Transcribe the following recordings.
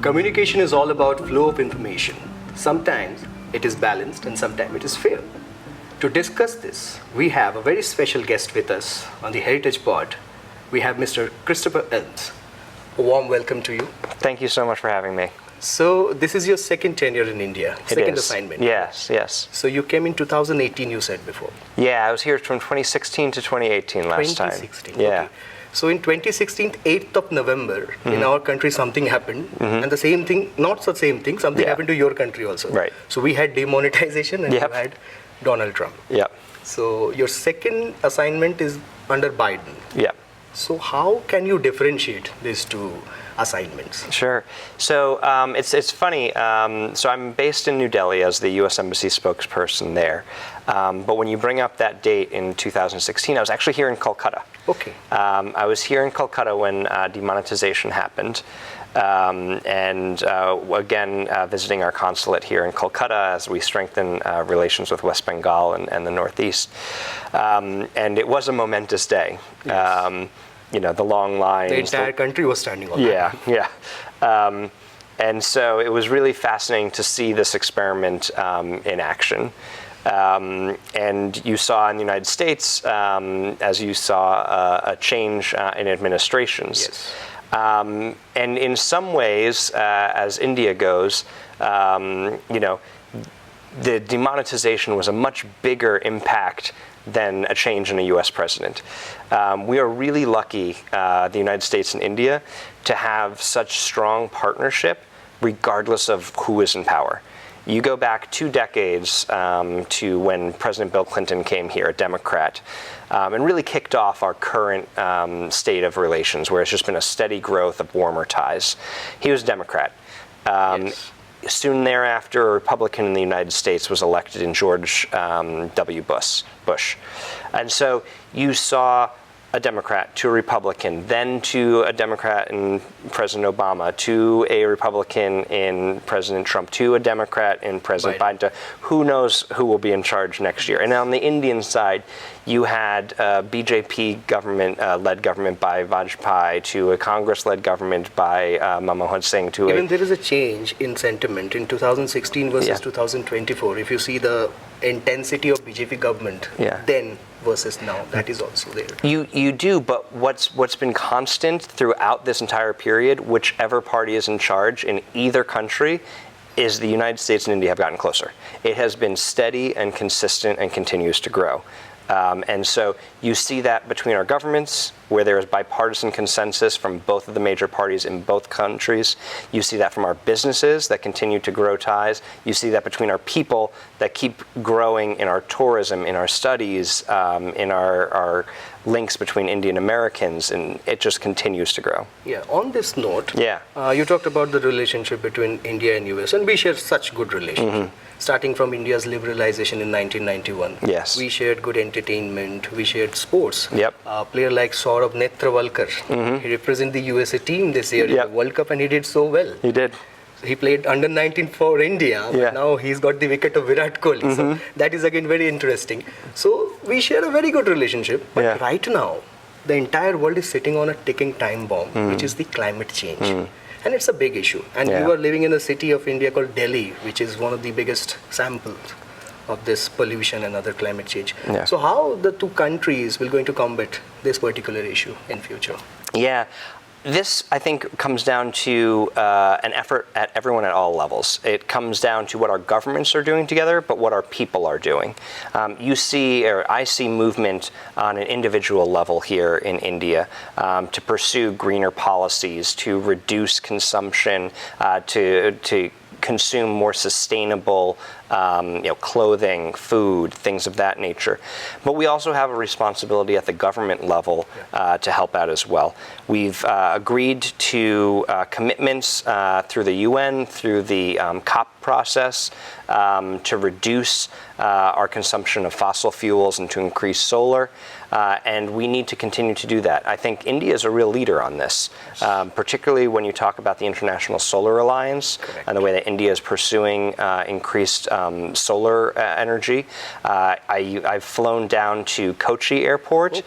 Communication is all about flow of information. Sometimes it is balanced and sometimes it is fair. To discuss this, we have a very special guest with us on the Heritage Pod. We have Mr. Christopher Elms. A warm welcome to you. Thank you so much for having me. So this is your second tenure in India, second assignment. Yes. So you came in 2018, you said before. Yeah, I was here from 2016 to 2018 last time. 2016, yeah. Okay. So in 2016, 8th of November, in our country something happened, and the same thing, not the same thing, something happened to your country also. Right. So we had demonetization and you had Donald Trump. Yep. So your second assignment is under Biden. Yeah. So how can you differentiate these two assignments? Sure. So it's funny. So I'm based in New Delhi as the U.S. Embassy spokesperson there. But when you bring up that date in 2016, I was actually here in Kolkata. Okay. I was here in Kolkata when demonetization happened. Again, visiting our consulate here in Kolkata as we strengthen relations with West Bengal and the Northeast. And it was a momentous day. Yes. The long lines. The entire country was standing on that. Yeah. And so it was really fascinating to see this experiment in action. And you saw in the United States, as you saw, a change in administrations. Yes. And in some ways, as India goes, the demonetization was a much bigger impact than a change in a U.S. president. We are really lucky, the United States and India, to have such strong partnership regardless of who is in power. You go back 2 decades to when President Bill Clinton came here, a Democrat, and really kicked off our current state of relations, where it's just been a steady growth of warmer ties. He was a Democrat. Yes. Soon thereafter, a Republican in the United States was elected in George W. Bush. And so you saw a Democrat to a Republican, then to a Democrat in President Obama, to a Republican in President Trump, to a Democrat in President Biden. Who knows who will be in charge next year? And on the Indian side, you had a BJP government, led government by Vajpayee, to a Congress-led government by Manmohan Singh. Even there is a change in sentiment in 2016 versus 2024. If you see the intensity of BJP government then versus now, that is also there. You do, but what's been constant throughout this entire period, whichever party is in charge in either country, is the United States and India have gotten closer. It has been steady and consistent and continues to grow. And so you see that between our governments, where there is bipartisan consensus from both of the major parties in both countries. You see that from our businesses that continue to grow ties. You see that between our people that keep growing in our tourism, in our studies, in our links between Indian Americans, and it just continues to grow. Yeah, on this note, you talked about the relationship between India and US, and we share such good relationship. Starting from India's liberalization in 1991. Yes. We shared good entertainment, we shared sports. Yep. A player like Saurabh Netravalkar, he represented the USA team this year in the World Cup and he did so well. He did. He played under 19 for India, but now he's got the wicket of Virat Kohli. So that is again very interesting. So we share a very good relationship, but right now, the entire world is sitting on a ticking time bomb, which is the climate change. And it's a big issue. And you are living in a city of India called Delhi, which is one of the biggest samples of this pollution and other climate change. So how the two countries will going to combat this particular issue in future? Yeah. This, I think, comes down to an effort at everyone at all levels. It comes down to what our governments are doing together, but what our people are doing. I see movement on an individual level here in India to pursue greener policies, to reduce consumption, to consume more sustainable clothing, food, things of that nature. But we also have a responsibility at the government level to help out as well. We've agreed to commitments through the UN, through the COP process, to reduce our consumption of fossil fuels and to increase solar. And we need to continue to do that. I think India is a real leader on this, particularly when you talk about the International Solar Alliance and the way that India is pursuing increased solar energy. I've flown down to Kochi Airport,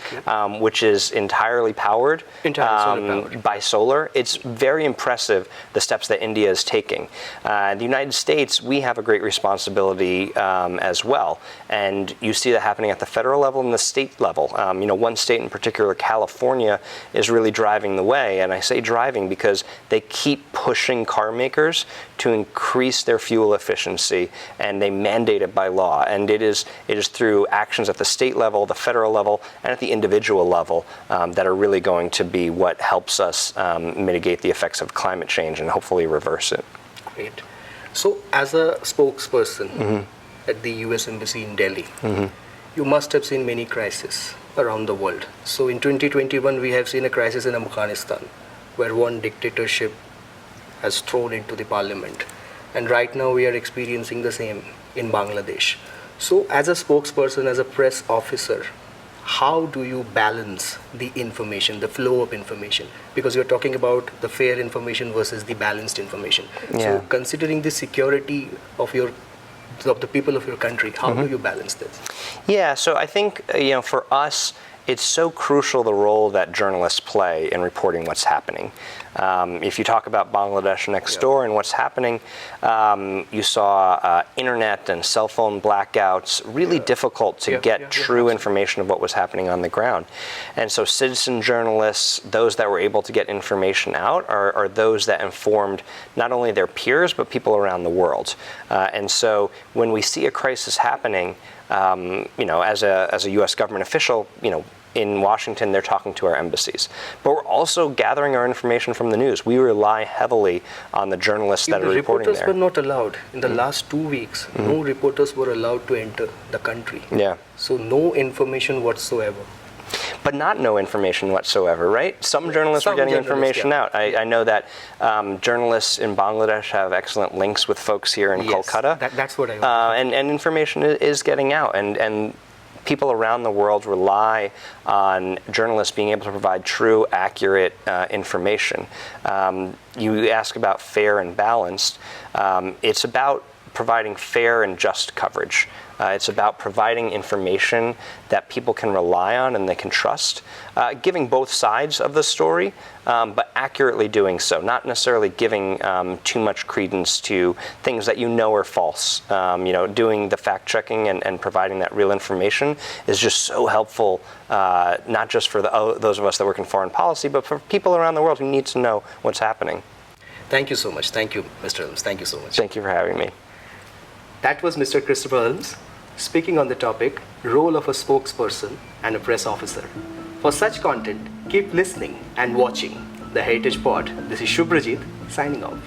which is entirely powered, by solar. It's very impressive, the steps that India is taking. The United States, we have a great responsibility as well. And you see that happening at the federal level and the state level. One state in particular, California, is really driving the way. And I say driving because they keep pushing car makers to increase their fuel efficiency, and they mandate it by law. And it is through actions at the state level, the federal level, and at the individual level that are really going to be what helps us mitigate the effects of climate change and hopefully reverse it. Great. So as a spokesperson at the US Embassy in Delhi, you must have seen many crises around the world. So in 2021, we have seen a crisis in Afghanistan, where one dictatorship has thrown into the parliament. And right now we are experiencing the same in Bangladesh. So as a spokesperson, as a press officer, how do you balance the information, the flow of information? Because you're talking about the fair information versus the balanced information. Yeah. So considering the security of the people of your country, how do you balance this? Yeah, so I think, for us, it's so crucial the role that journalists play in reporting what's happening. If you talk about Bangladesh next door and what's happening, you saw internet and cell phone blackouts, really difficult to get true information of what was happening on the ground. And so citizen journalists, those that were able to get information out, are those that informed not only their peers, but people around the world. And so when we see a crisis happening, as a U.S. government official, in Washington, they're talking to our embassies. But we're also gathering our information from the news. We rely heavily on the journalists that are reporting there. Reporters were not allowed. In the last 2 weeks, no reporters were allowed to enter the country. Yeah. So no information whatsoever. But not no information whatsoever, right? Some journalists were getting information out. I know that journalists in Bangladesh have excellent links with folks here in Kolkata. That's what I and information is getting out. And people around the world rely on journalists being able to provide true, accurate information. You ask about fair and balanced. It's about providing fair and just coverage. It's about providing information that people can rely on and they can trust, giving both sides of the story, but accurately doing so, not necessarily giving too much credence to things that are false. Doing the fact checking and providing that real information is just so helpful, not just for those of us that work in foreign policy, but for people around the world who need to know what's happening. Thank you so much. Thank you, Mr. Elms. Thank you so much. Thank you for having me. That was Mr. Christopher Elms speaking on the topic, role of a spokesperson and a press officer. For such content, keep listening and watching The Heritage Pod. This is Subhrajeet signing off.